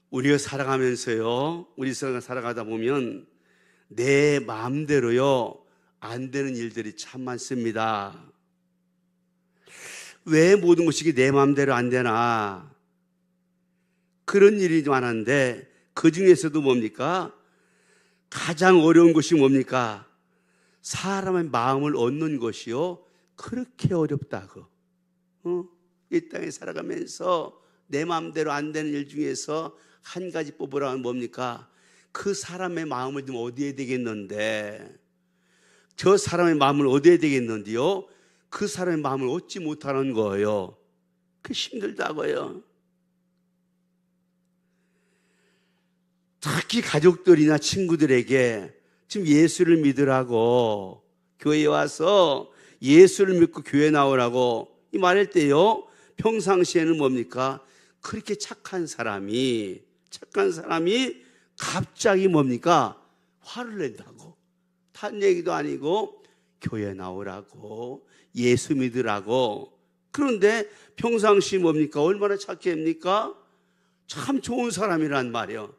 우리가 살아가면서요, 우리 살아가다 보면 내 마음대로요 안 되는 일들이 참 많습니다. 왜 모든 것이 내 마음대로 안 되나? 그런 일이 많은데 그 중에서도 뭡니까? 가장 어려운 것이 뭡니까? 사람의 마음을 얻는 것이요 그렇게 어렵다고. 이 땅에 살아가면서 내 마음대로 안 되는 일 중에서 한 가지 뽑으라면 뭡니까? 그 사람의 마음을 좀 얻어야 되겠는데, 저 사람의 마음을 얻어야 되겠는데요 그 사람의 마음을 얻지 못하는 거예요. 그 힘들다고요. 특히 가족들이나 친구들에게 지금 예수를 믿으라고, 교회에 와서 예수를 믿고 교회 나오라고 이 말할 때요 평상시에는 뭡니까? 그렇게 착한 사람이 갑자기 뭡니까? 화를 낸다고. 탄 얘기도 아니고 교회 나오라고, 예수 믿으라고. 그런데 평상시 뭡니까? 얼마나 착합니까? 참 좋은 사람이란 말이에요.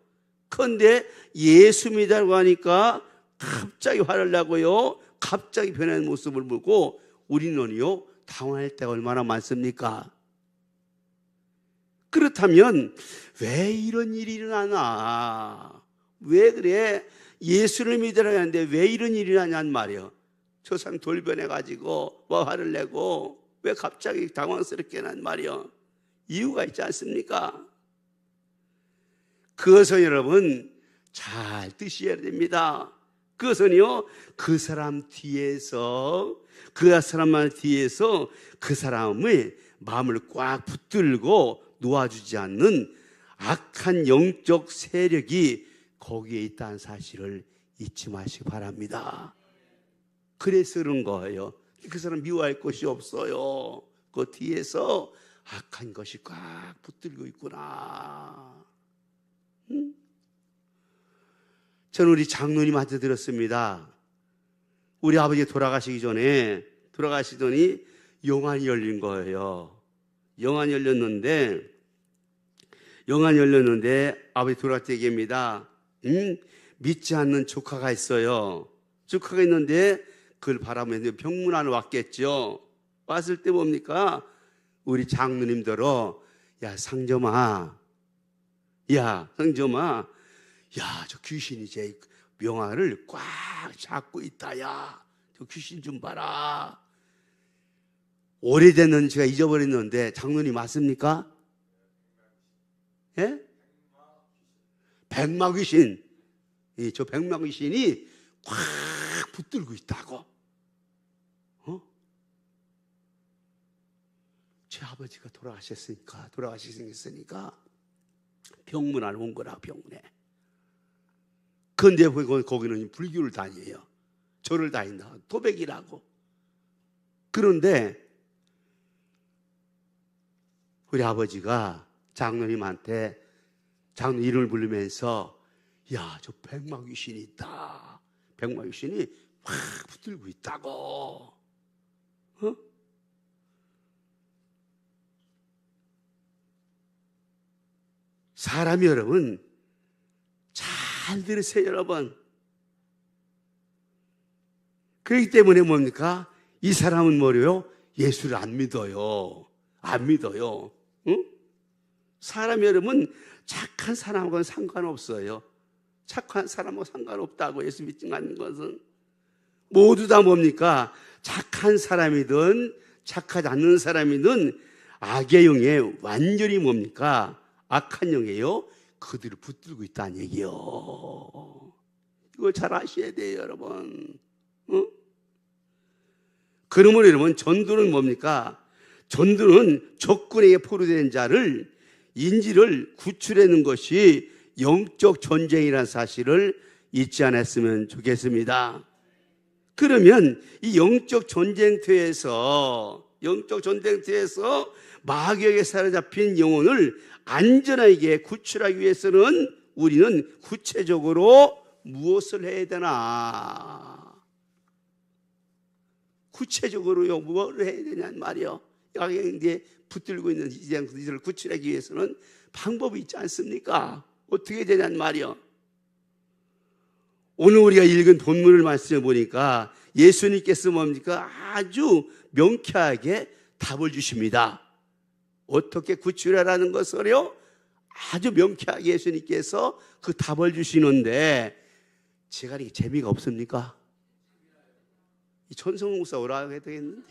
그런데 예수 믿으라고 하니까 갑자기 화를 내고요 갑자기 변하는 모습을 보고 우리는요 당황할 때가 얼마나 많습니까? 그렇다면 왜 이런 일이 일어나나? 왜 그래? 예수를 믿으라고 하는데 왜 이런 일이 일어나냐는 말이에요. 저 사람 돌변해가지고 화를 내고 왜 갑자기 당황스럽게 난 말이에요. 이유가 있지 않습니까? 그것은 여러분 잘 드셔야 됩니다. 그것은요 그 사람 뒤에서 그 사람의 마음을 꽉 붙들고 놓아주지 않는 악한 영적 세력이 거기에 있다는 사실을 잊지 마시기 바랍니다. 그래서 그런 거예요. 그 사람 미워할 것이 없어요. 그 뒤에서 악한 것이 꽉 붙들고 있구나. 저는 우리 장로님한테 들었습니다. 우리 아버지 돌아가시더니 영안이 열린 거예요. 영안이 열렸는데 아버지 돌아갈 때 얘기합니다. 믿지 않는 조카가 있어요. 조카가 있는데 그걸 바라보면서 병문안을 왔겠죠. 왔을 때 뭡니까? 우리 장로님들어, 야 상점아, 저 귀신이 제 명화를 꽉 잡고 있다. 야, 저 귀신 좀 봐라. 오래됐는지 제가 잊어버렸는데 장로님 맞습니까? 예? 백마귀신. 저 백마귀신이 꽉 붙들고 있다고. 제 아버지가 돌아가셨으니까 병문안 온 거라, 병문에. 그런데 거기는 불교를 다녀요. 절을 다닌다. 도백이라고. 그런데 우리 아버지가 장로님한테 장로 이름을 부르면서 야, 저 백마귀신이 있다. 백마귀신이 확 붙들고 있다고. 사람이 여러분 잘 들으세요, 여러분. 그렇기 때문에 뭡니까? 이 사람은 뭐래요? 예수를 안 믿어요. 응? 사람이 여러분 착한 사람하고는 상관없어요. 착한 사람하고 상관없다고. 예수 믿지 않는 것은 모두 다 뭡니까? 착한 사람이든 착하지 않는 사람이든 악의 영에 완전히 뭡니까? 악한 영이에요. 그들을 붙들고 있다는 얘기요. 이걸 잘 아셔야 돼요, 여러분. 그러므로 여러분 전도는 뭡니까? 전도는 적군에게 포로된 자를 인지를 구출하는 것이 영적 전쟁이라는 사실을 잊지 않았으면 좋겠습니다. 그러면 이 영적 전쟁터에서 마귀에게 사로잡힌 영혼을 안전하게 구출하기 위해서는 우리는 구체적으로 무엇을 해야 되나? 구체적으로요, 뭘 해야 되냐는 말이요. 악에 붙들고 있는 이들을 구출하기 위해서는 방법이 있지 않습니까? 어떻게 되냔 말이요. 오늘 우리가 읽은 본문을 말씀해 보니까 예수님께서 뭡니까? 아주 명쾌하게 답을 주십니다. 어떻게 구출하라는 것을요? 아주 명쾌하게 예수님께서 그 답을 주시는데 제가 이게 재미가 없습니까? 이 천성훈 목사 오라고 해야 되겠는데.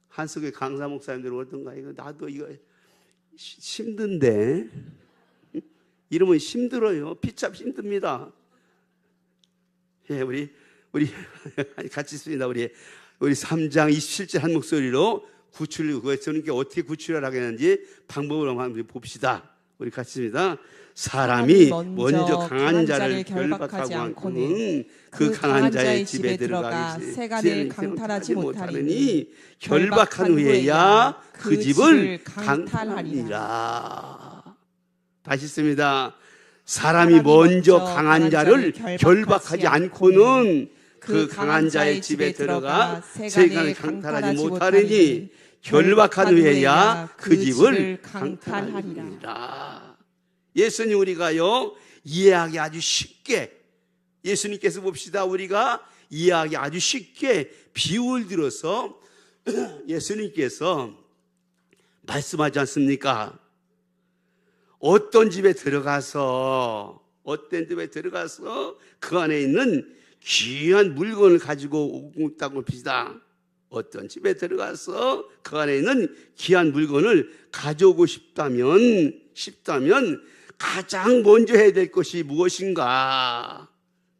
한석의 강사 목사님들은 어떤가? 이거 나도 이거 힘든데. 이러면 힘들어요. 피참 힘듭니다. 예, 우리 같이 있습니다. 우리 3장 27절 한 목소리로 예수님께 어떻게 구출하라고 했는지 방법을 한번 봅시다. 우리 같이 있습니다. 사람이 먼저 강한 자를 결박하지 않고는 그 강한 자의 집에 들어가 세간을 강탈하지 못하리니 결박한 후에야 그 집을 강탈하리라. 다시 있습니다. 사람이 먼저 강한 자를 결박하지 않고는 그 강한 자의 집에 들어가 세간을 강탈하지 못하리니 결박한 후에야 그 집을 강탈하리라. 예수님 우리가요 이해하기 아주 쉽게, 예수님께서 봅시다, 우리가 이해하기 아주 쉽게 비유를 들어서 예수님께서 말씀하지 않습니까? 어떤 집에 들어가서 그 안에 있는 귀한 물건을 가지고 오고 봅시다. 어떤 집에 들어가서 그 안에 있는 귀한 물건을 가져오고 싶다면 가장 먼저 해야 될 것이 무엇인가?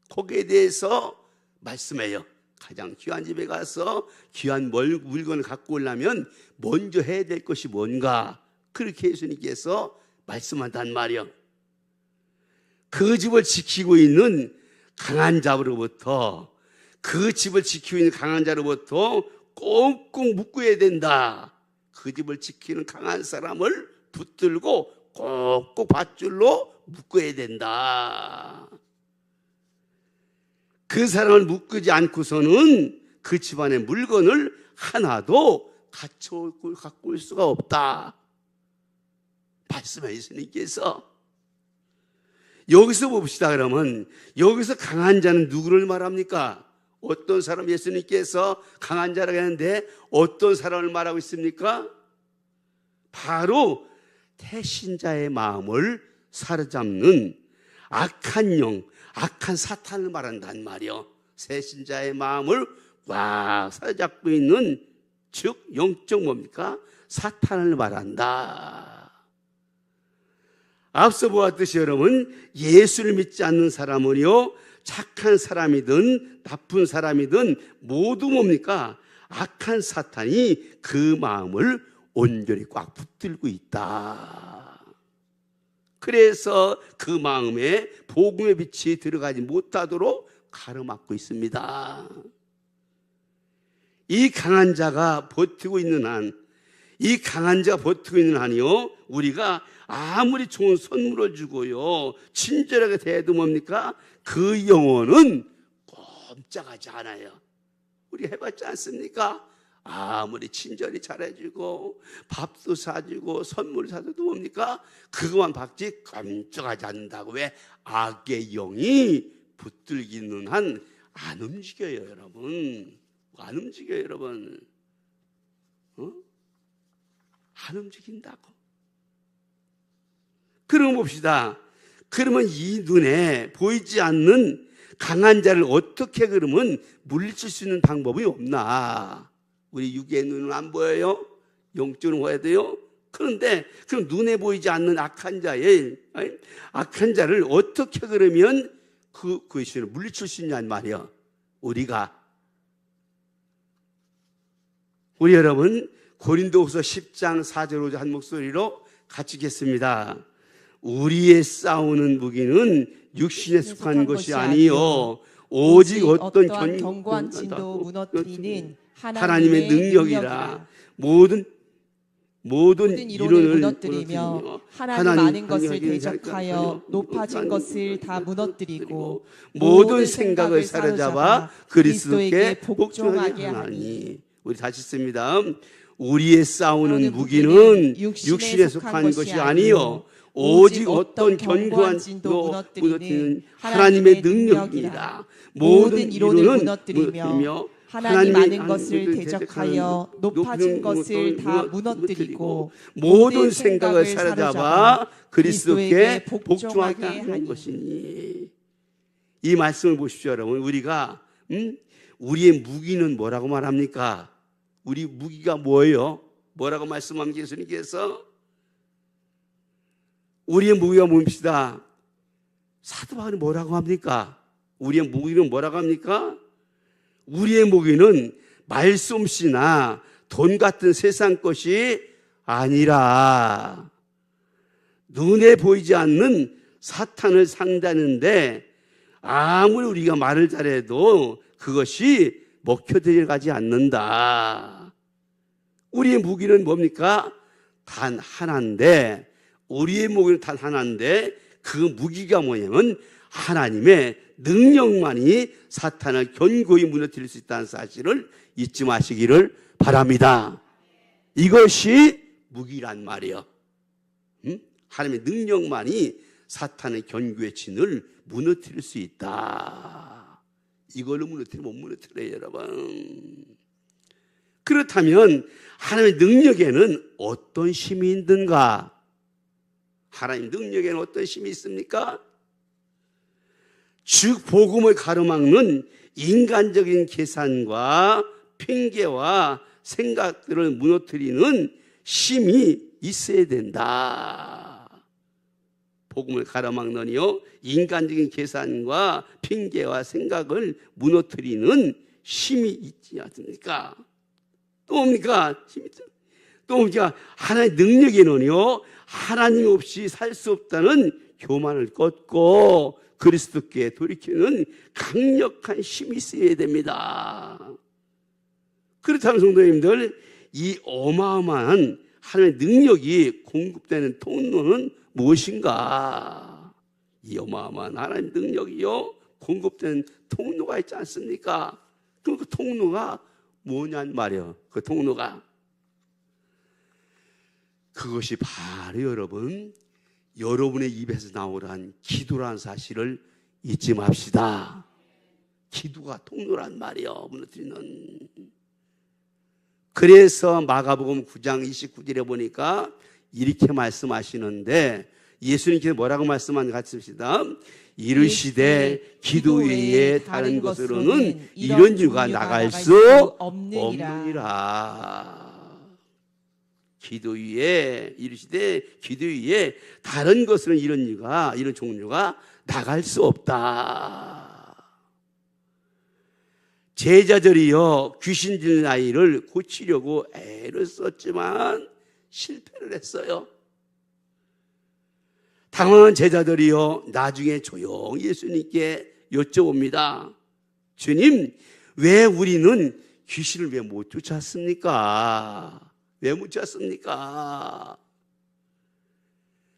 거기에 대해서 말씀해요. 가장 귀한 집에 가서 귀한 물건을 갖고 오려면 먼저 해야 될 것이 뭔가? 그렇게 예수님께서 말씀한단 말이요. 그 집을 지키고 있는 강한 자로부터, 그 집을 지키고 있는 강한 자로부터 꽁꽁 묶어야 된다. 그 집을 지키는 강한 사람을 붙들고 꼭꼭 밧줄로 묶어야 된다. 그 사람을 묶지 않고서는 그 집안의 물건을 하나도 갖고 올 수가 없다. 말씀해 예수님께서. 여기서 봅시다. 그러면 여기서 강한 자는 누구를 말합니까? 어떤 사람? 예수님께서 강한 자라고 했는데 어떤 사람을 말하고 있습니까? 바로 태신자의 마음을 사로잡는 악한 영, 악한 사탄을 말한단 말이요. 태신자의 마음을 꽉 사로잡고 있는, 즉 영적 뭡니까? 사탄을 말한다. 앞서 보았듯이 여러분, 예수를 믿지 않는 사람은요, 착한 사람이든 나쁜 사람이든 모두 뭡니까? 악한 사탄이 그 마음을 온전히 꽉 붙들고 있다. 그래서 그 마음에 복음의 빛이 들어가지 못하도록 가로막고 있습니다. 이 강한 자가 버티고 있는 한이요, 우리가 아무리 좋은 선물을 주고요, 친절하게 대해도 뭡니까? 그 영혼은 꼼짝하지 않아요. 우리 해봤지 않습니까? 아무리 친절히 잘해주고 밥도 사주고 선물 사줘도 뭡니까? 그것만 받지 꼼짝하지 않는다고. 왜? 악의 영이 붙들기는 한 안 움직여요, 여러분. 안 움직여요, 여러분. 안 움직인다고. 그럼 봅시다. 그러면 이 눈에 보이지 않는 강한 자를 어떻게 그러면 물리칠 수 있는 방법이 없나? 우리 육의 눈은 안 보여요? 영적으로 봐야 돼요? 그런데 그럼 눈에 보이지 않는 악한 자를 어떻게 그러면 그것을 물리칠 수 있냐는 말이에요. 우리 여러분 고린도후서 10장 4절 5절 한 목소리로 같이 읽겠습니다. 우리의 싸우는 무기는 육신에 속한 것이 아니요 오직 어떤 견고한 진도 무너뜨리는 하나님의 능력이라. 모든 이론을 무너뜨리며 하나님 아는 것을 대적하여 높아진 것을 다 무너뜨리고 모든 생각을 사로잡아 그리스도에게 복종하게 하니. 우리 다시 씁니다. 우리의 싸우는 무기는 육신에 속한 것이 아니요 오직 어떤 견고한 진도 무너뜨리는 하나님의 능력입니다. 모든 이론을 무너뜨리며 하나님 아는 것을 대적하여 높아진 것을 다 무너뜨리고 모든 생각을 사로잡아 그리스도께 복종하게 하는 것이니. 이 말씀을 보십시오, 여러분. 우리가 우리의 무기는 뭐라고 말합니까? 우리 무기가 뭐예요? 뭐라고 말씀합니까? 예수님께서 우리의 무기가 뭡시다. 사도 바울이 뭐라고 합니까? 우리의 무기는 뭐라고 합니까? 우리의 무기는 말솜씨나 돈 같은 세상 것이 아니라 눈에 보이지 않는 사탄을 상대하는데 아무리 우리가 말을 잘해도 그것이 먹혀들어가지 않는다. 우리의 무기는 뭡니까? 단 하나인데, 우리의 무기는 단 하나인데 그 무기가 뭐냐면 하나님의 능력만이 사탄을 견고히 무너뜨릴 수 있다는 사실을 잊지 마시기를 바랍니다. 이것이 무기란 말이에요. 하나님의 능력만이 사탄의 견고의 진을 무너뜨릴 수 있다. 이걸로 무너뜨리면 못 무너뜨려요, 여러분. 그렇다면 하나님의 능력에는 어떤 힘이 있는가? 하나님 능력에는 어떤 힘이 있습니까? 즉 복음을 가로막는 인간적인 계산과 핑계와 생각들을 무너뜨리는 힘이 있어야 된다. 복음을 가로막느니요 인간적인 계산과 핑계와 생각을 무너뜨리는 힘이 있지 않습니까? 또 뭡니까? 또 뭡니까? 하나님의 능력에는요 하나님 없이 살 수 없다는 교만을 꺾고 그리스도께 돌이키는 강력한 힘이 있어야 됩니다. 그렇다면 성도님들, 이 어마어마한 하나님의 능력이 공급되는 통로는 무엇인가? 이 어마어마한 하나님의 능력이요 공급되는 통로가 있지 않습니까? 그럼 그 통로가 뭐냔 말이에요. 그 통로가 그것이 바로 여러분의 입에서 나오란 기도란 사실을 잊지 맙시다. 기도가 통로란 말이에요. 무너뜨리는. 그래서 마가복음 9장 29절에 보니까 이렇게 말씀하시는데 예수님께서 뭐라고 말씀하는지 같이 봅시다. 이르시되 기도 외에 다른 것으로는 이런 이유가 나갈 수 없느니라. 기도 위에 이르시되 기도 위에 다른 것으로는 이런 종류가 나갈 수 없다. 제자들이요 귀신 들린 아이를 고치려고 애를 썼지만 실패를 했어요. 당황한 제자들이요 나중에 조용히 예수님께 여쭤봅니다. 주님, 왜 우리는 귀신을 왜 못 쫓았습니까? 왜 못 쫓았습니까?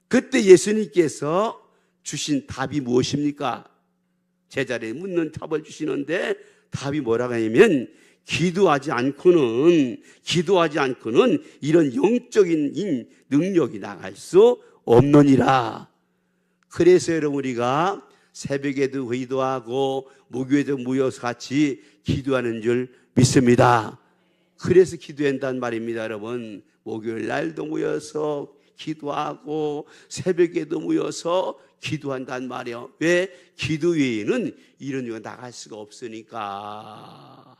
그때 예수님께서 주신 답이 무엇입니까? 제자들이 묻는 답을 주시는데 답이 뭐라고 하냐면 기도하지 않고는 이런 영적인 능력이 나갈 수 없느니라. 그래서 여러분 우리가 새벽에도 기도하고 목요일에도 모여서 같이 기도하는 줄 믿습니다. 그래서 기도한다는 말입니다, 여러분. 목요일 날도 모여서 기도하고 새벽에도 모여서 기도한다는 말이에요. 왜? 기도 외에는 이런 일이 나갈 수가 없으니까.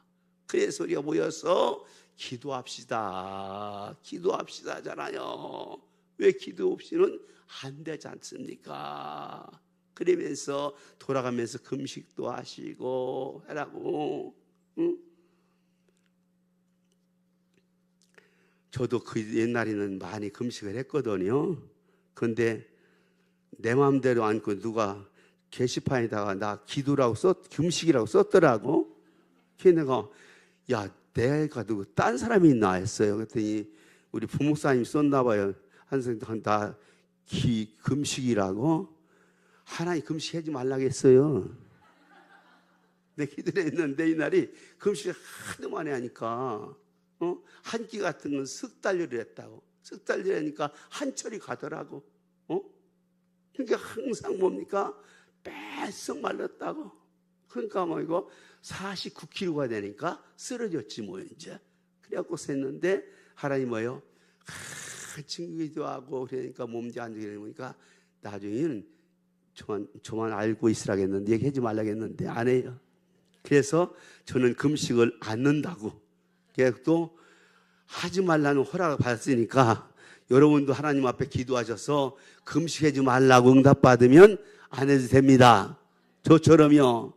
그래서 우리가 모여서 기도합시다 하잖아요. 왜 기도 없이는 안 되지 않습니까? 그러면서 돌아가면서 금식도 하시고 하라고. 응? 저도 그 옛날에는 많이 금식을 했거든요. 그런데 내 마음대로 않고 누가 게시판에다가 나 기도라고 금식이라고 썼더라고. 그래서 내가 내가 누구 딴 사람이 있나 했어요. 그랬더니 우리 부목사님이 썼나 봐요. 나 금식이라고? 하나님 금식하지 말라고 했어요. 내 기도를 했는데 이날이 금식을 하도 많이 하니까 한 끼 같은 건 석 달열을 했다고. 석 달열하니까 한철이 가더라고. 그러니까 항상 뭡니까? 뺏썩 말랐다고. 그러니까 뭐 이거 49kg가 되니까 쓰러졌지 뭐 이제. 그래갖고 셌는데 하나님 뭐요? 친구기도 하고 그러니까 몸지 안 되니까 나중에는 저만 알고 있으라겠는데 얘기하지 말라겠는데 안 해요. 그래서 저는 금식을 안 넣는다고. 또 하지 말라는 허락을 받았으니까 여러분도 하나님 앞에 기도하셔서 금식하지 말라고 응답받으면 안 해도 됩니다. 저처럼요.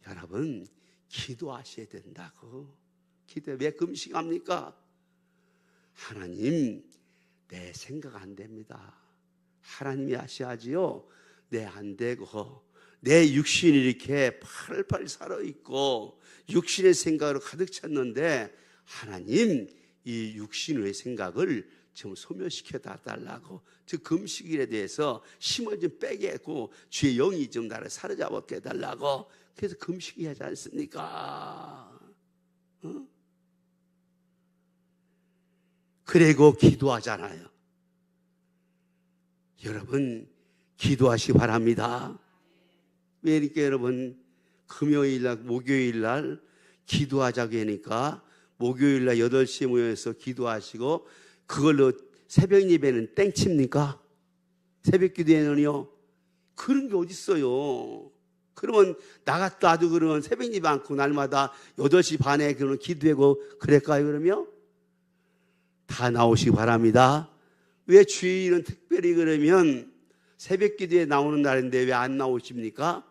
여러분 기도하셔야 된다고. 기도해. 왜 금식합니까? 하나님 내 생각 안 됩니다. 하나님이 하셔야지요. 내 안 되고 내 육신이 이렇게 팔팔 살아있고 육신의 생각으로 가득 찼는데 하나님 이 육신의 생각을 좀 소멸시켜 달라고. 즉 금식일에 대해서 힘을 좀 빼게 하고 주의 영이 좀 나를 사로잡게 해달라고. 그래서 금식이 하지 않습니까? 그리고 기도하잖아요. 여러분 기도하시기 바랍니다. 왜 이렇게 여러분 금요일날 목요일날 기도하자고 하니까 목요일날 8시에 모여서 기도하시고 그걸로 새벽 예배는 땡칩니까? 새벽 기도에는요 그런 게 어디 있어요. 그러면 나도 그러면 새벽 예배 않고 날마다 8시 반에 그러면 기도하고 그럴까요? 그러면 다 나오시기 바랍니다. 왜 주일은 특별히 그러면 새벽 기도에 나오는 날인데 왜 안 나오십니까?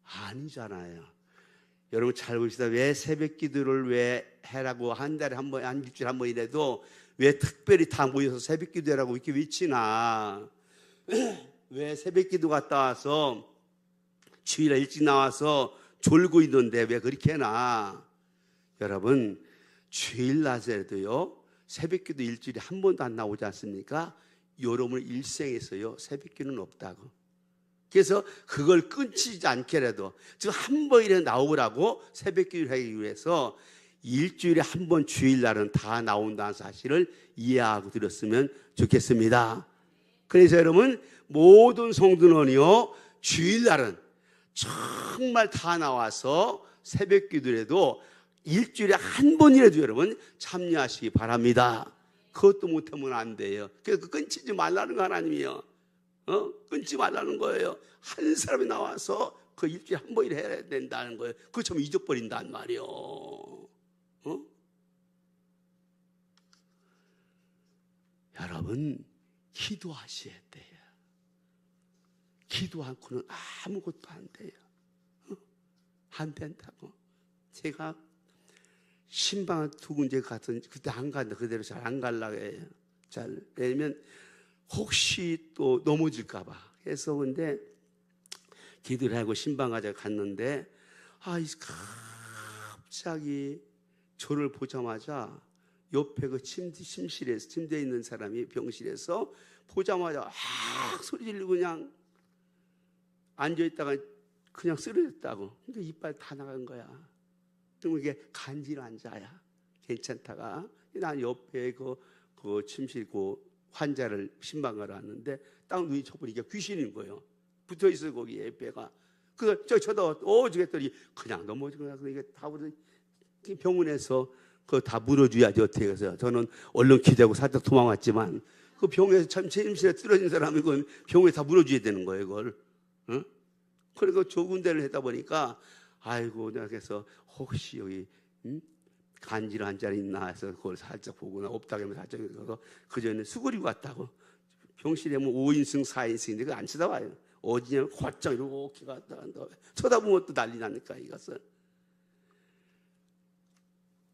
아니잖아요. 여러분 잘 보시다. 왜 새벽 기도를 왜 해라고 한 달에 한 번, 한 일주일에 한 번이라도 왜 특별히 다 모여서 새벽 기도라고 이렇게 외치나? 왜 새벽 기도 갔다 와서 주일에 일찍 나와서 졸고 있는데 왜 그렇게 해나? 여러분 주일 낮에도요 새벽 기도 일주일에 한 번도 안 나오지 않습니까? 여러분 일생에서요 새벽 기도는 없다고. 그래서 그걸 끊치지 않게라도 즉 한 번이라도 나오라고 새벽 기도를 하기 위해서 일주일에 한 번 주일날은 다 나온다는 사실을 이해하고 들었으면 좋겠습니다. 그래서 여러분 모든 성도는요 주일날은 정말 다 나와서 새벽 기도라도 일주일에 한 번이라도 여러분 참여하시기 바랍니다. 그것도 못하면 안 돼요. 그래서 끊치지 말라는 거 하나님이요. 끊지 말라는 거예요. 한 사람이 나와서 그 일주일에 한 번이라 해야 된다는 거예요. 그거 좀 잊어버린단 말이요. 여러분 기도하셔야 돼요. 기도 않고는 아무것도 안 돼요. 안 된다고. 제가 신방 두 군데 갔던 그때 안 간다. 그대로 잘 안 가려고 해요. 잘 왜냐면 혹시 또 넘어질까 봐 해서. 근데 기도를 하고 신방 가자 갔는데 갑자기 저를 보자마자 옆에 그 침실에서 침대에 있는 사람이 병실에서 보자마자 소리 지르고 그냥 앉아있다가 그냥 쓰러졌다고. 그러니까 이빨 다 나간 거야. 그럼 이게 간질 환자야. 괜찮다가 난 옆에 그 침실 환자를 신방가러 왔는데 딱 눈이 쳐보니까 귀신인 거예요. 붙어 있어 거기에 배가. 그래서 저 쳐다봐 주겠더니 그냥 넘어지거나 이게 다 병원에서 그거 다 물어줘야지 어떻게 해서. 저는 얼른 기대고 살짝 도망왔지만 그 병원에서 참 침실에 쓰러진 사람이 그 병원에 다 물어줘야 되는 거예요 그걸. 그리고 좁은 데를 했다 보니까 아이고 내가 그래서 혹시 여기 간질 환자 있나 해서 그걸 살짝 보거나 없다고 하면 살짝 가서 그 전에 수그리고 갔다고. 병실에 뭐 5인승 4인승인데 그거 안 쳐다봐요. 어디냐면 곧장 이렇게 갔다 간다. 쳐다보면 또 난리 나니까 이것을.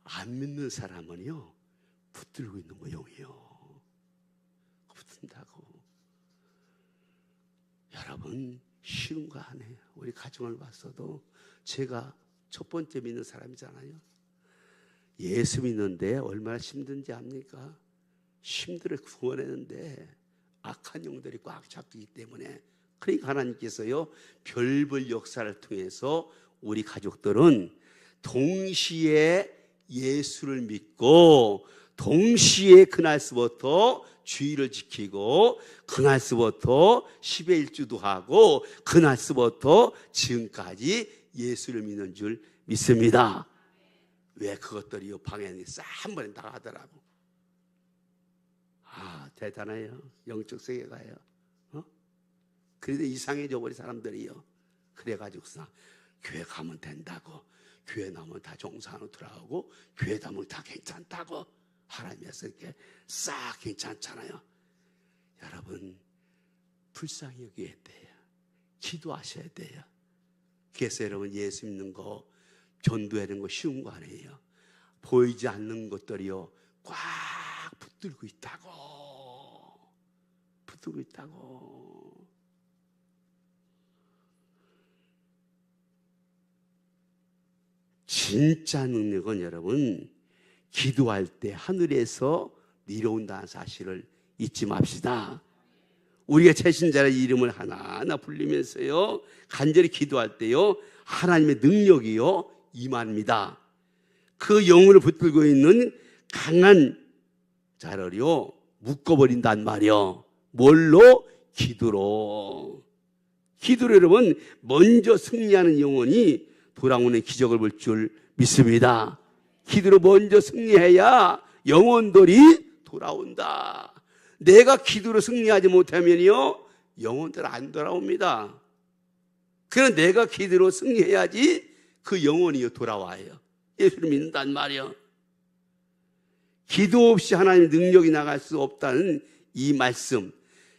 안 믿는 사람은요 붙들고 있는 모형이요. 붙든다고. 여러분 쉬운 거 아니에요. 우리 가정을 봤어도 제가 첫 번째 믿는 사람이잖아요. 예수 믿는데 얼마나 힘든지 압니까? 힘들어 구원했는데 악한 영들이 꽉 잡기 때문에. 그러니까 하나님께서요 별별 역사를 통해서 우리 가족들은 동시에 예수를 믿고 동시에 그날서부터 주의를 지키고 그날서부터 10의 1주도 하고 그날서부터 지금까지 예수를 믿는 줄 믿습니다. 왜 그것들이요 방향이 싹 한 번에 나가더라고. 대단해요. 영적 세계가요. 그래도 이상해져 버린 사람들이요. 그래가지고서 교회 가면 된다고, 교회 나면 다 종사하러 들어가고, 교회 나면 다 괜찮다고 하나님께서 이렇게 싹 괜찮잖아요. 여러분 불쌍히 여겨야 돼요. 기도하셔야 돼요. 그래서 여러분 예수 믿는 거, 전도하는 거 쉬운 거 아니에요. 보이지 않는 것들이요 꽉 붙들고 있다고. 붙들고 있다고. 진짜 능력은 여러분 기도할 때 하늘에서 내려온다는 사실을 잊지 맙시다. 우리가 최신자의 이름을 하나하나 불리면서요 간절히 기도할 때요 하나님의 능력이요 임합니다. 그 영혼을 붙들고 있는 강한 자를요 묶어버린단 말이요. 뭘로? 기도로. 기도로 여러분 먼저 승리하는 영혼이 돌아오는 기적을 볼 줄 믿습니다. 기도로 먼저 승리해야 영혼들이 돌아온다. 내가 기도로 승리하지 못하면요 영혼들 안 돌아옵니다. 그러나 내가 기도로 승리해야지 그 영혼이 돌아와요. 예수를 믿는단 말이요. 기도 없이 하나님의 능력이 나갈 수 없다는 이 말씀,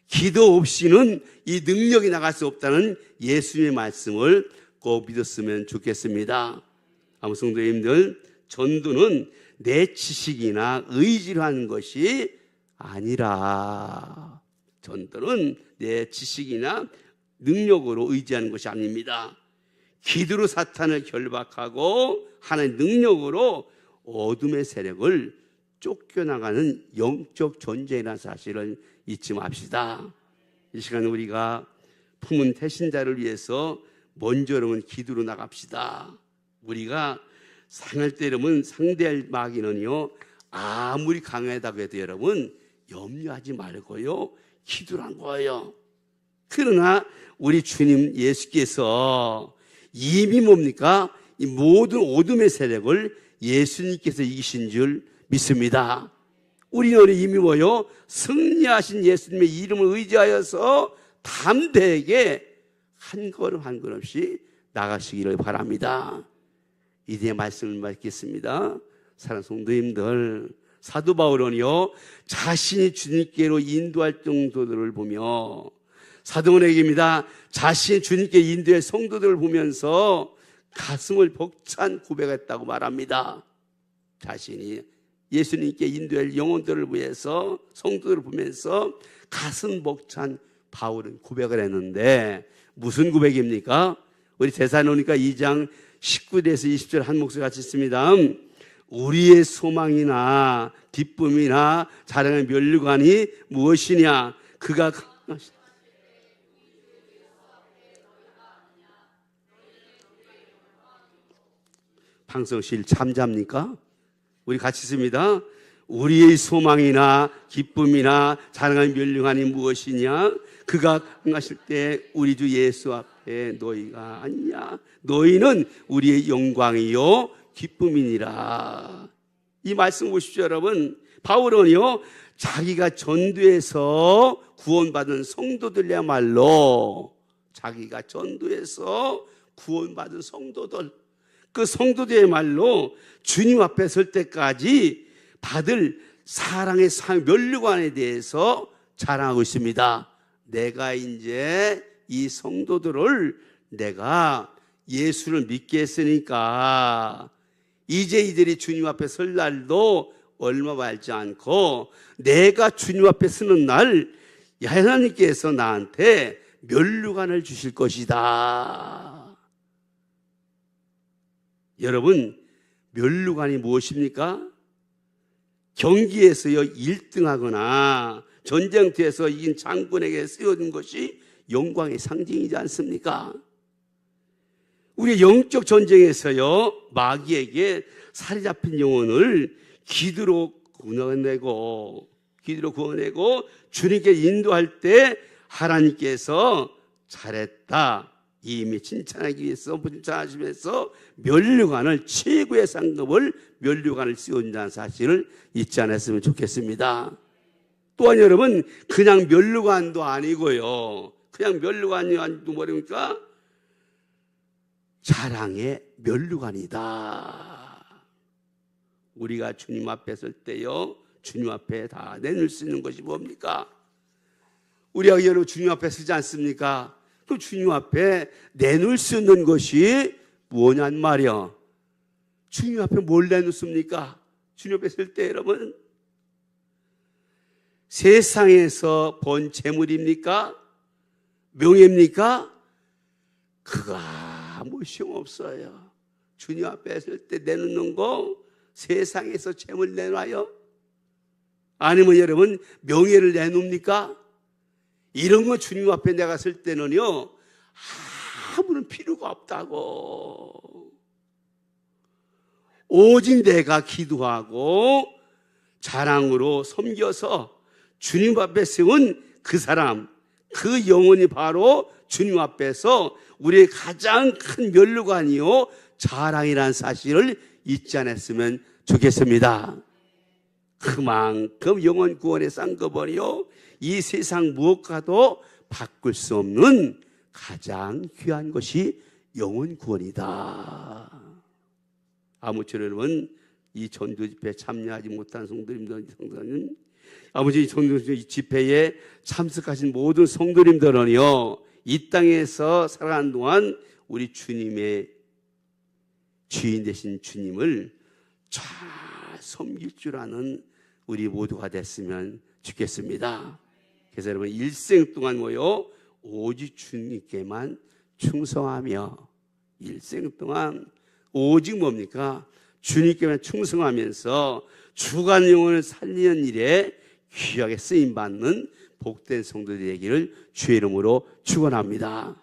기도 없이는 이 능력이 나갈 수 없다는 예수님의 말씀을 꼭 믿었으면 좋겠습니다. 아무 성도님들, 전도는 내 지식이나 의지로 하는 것이 아니라, 전도는 내 지식이나 능력으로 의지하는 것이 아닙니다. 기도로 사탄을 결박하고 하나님의 능력으로 어둠의 세력을 쫓겨나가는 영적 전쟁이라는 사실을 잊지 맙시다. 이 시간 우리가 품은 태신자를 위해서 먼저 여러분 기도로 나갑시다. 우리가 상할 때 여러분 상대할 마귀는요 아무리 강하다고 해도 여러분 염려하지 말고요 기도란 거예요. 그러나 우리 주님 예수께서 이미 뭡니까? 이 모든 어둠의 세력을 예수님께서 이기신 줄 믿습니다. 우리는 이미 뭐요? 승리하신 예수님의 이름을 의지하여서 담대하게 한 걸음 한 걸음씩 나가시기를 바랍니다. 이제 말씀을 받겠습니다. 사랑하는 성도님들, 사도 바울은요 자신이 주님께로 인도할 정도들을 보며, 사도원에게입니다. 자신이 주님께 인도할 성도들을 보면서 가슴을 벅찬 고백했다고 말합니다. 자신이 예수님께 인도할 영혼들을 위해서 성도들을 보면서 가슴 벅찬 바울은 고백을 했는데 무슨 고백입니까? 우리 데살로니가 2장 19절에서 20절 한 목소리 같이 있습니다. 우리의 소망이나 기쁨이나 자랑의 면류관이 무엇이냐? 그가 방송실 참자입니까? 우리 같이 있습니다. 우리의 소망이나 기쁨이나 자랑의 면류관이 무엇이냐? 그가 강하실 때 우리 주 예수 앞에 너희가 아니냐? 너희는 우리의 영광이요 기쁨이니라. 이 말씀 보십시오 여러분. 바울은요 자기가 전도해서 구원받은 성도들이야말로, 자기가 전도해서 구원받은 성도들, 그 성도들이야말로 주님 앞에 설 때까지 받을 사랑의 면류관에 대해서 자랑하고 있습니다. 내가 이제 이 성도들을 내가 예수를 믿게 했으니까 이제 이들이 주님 앞에 설 날도 얼마 멀지 않고 내가 주님 앞에 서는 날 하나님께서 나한테 면류관을 주실 것이다. 여러분, 면류관이 무엇입니까? 경기에서요 1등하거나 전쟁터에서 이긴 장군에게 쓰여진 것이 영광의 상징이지 않습니까? 우리 영적 전쟁에서요, 마귀에게 살이 잡힌 영혼을 기도로 구원내고 주님께 인도할 때 하나님께서 잘했다, 이미 칭찬하기 위해서 칭찬하시면서 면류관을, 최고의 상급을 면류관을 씌운다는 사실을 잊지 않았으면 좋겠습니다. 또한 여러분, 그냥 면류관도 아니고요, 그냥 면류관이 아니고 뭐랍니까? 자랑의 면류관이다. 우리가 주님 앞에 설 때요, 주님 앞에 다 내놓을 수 있는 것이 뭡니까? 우리가 여러분 주님 앞에 서지 않습니까? 그 주님 앞에 내놓을 수 있는 것이 뭐냔 말이야. 주님 앞에 뭘 내놓습니까? 주님 앞에 설 때 여러분, 세상에서 번 재물입니까? 명예입니까? 그거 아무 소용없어요. 주님 앞에 설 때 내놓는 거, 세상에서 재물 내놔요? 아니면 여러분 명예를 내놓습니까? 이런 거 주님 앞에 내가 설 때는요, 아무런 필요가 없다고. 오직 내가 기도하고 자랑으로 섬겨서 주님 앞에 세운 그 사람, 그 영혼이 바로 주님 앞에서 우리의 가장 큰 면류관이요, 자랑이라는 사실을 잊지 않았으면 좋겠습니다. 그만큼 영혼 구원의 쌍꺼번이요, 이 세상 무엇과도 바꿀 수 없는 가장 귀한 것이 영혼 구원이다. 아무쪼록 여러분, 이 전도 집회에 참여하지 못한 성도님들, 아버지 전도 집회에 참석하신 모든 성도님들은요, 이 땅에서 살아가는 동안 우리 주님의 주인 되신 주님을 잘 섬길 줄 아는 우리 모두가 됐으면 좋겠습니다. 그래서 여러분, 일생 동안 뭐요? 오직 주님께만 충성하며, 일생 동안 오직 뭡니까? 주님께만 충성하면서 주간 영혼을 살리는 일에 귀하게 쓰임받는 복된 성도들이 되기를 주의 이름으로 축원합니다.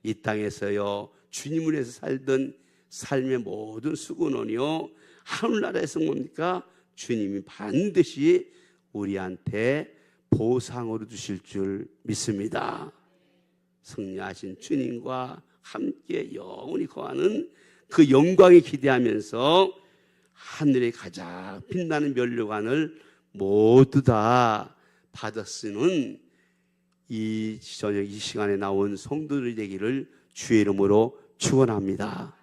이 땅에서요, 주님을 위해서 살던 삶의 모든 수고는요, 하늘나라에서 뭡니까? 주님이 반드시 우리한테 보상으로 주실 줄 믿습니다. 승리하신 주님과 함께 영원히 거하는 그 영광에 기대하면서 하늘의 가장 빛나는 면류관을 모두 다 받았으는 이 저녁 이 시간에 나온 성도들이 되기를 주의 이름으로 축원합니다.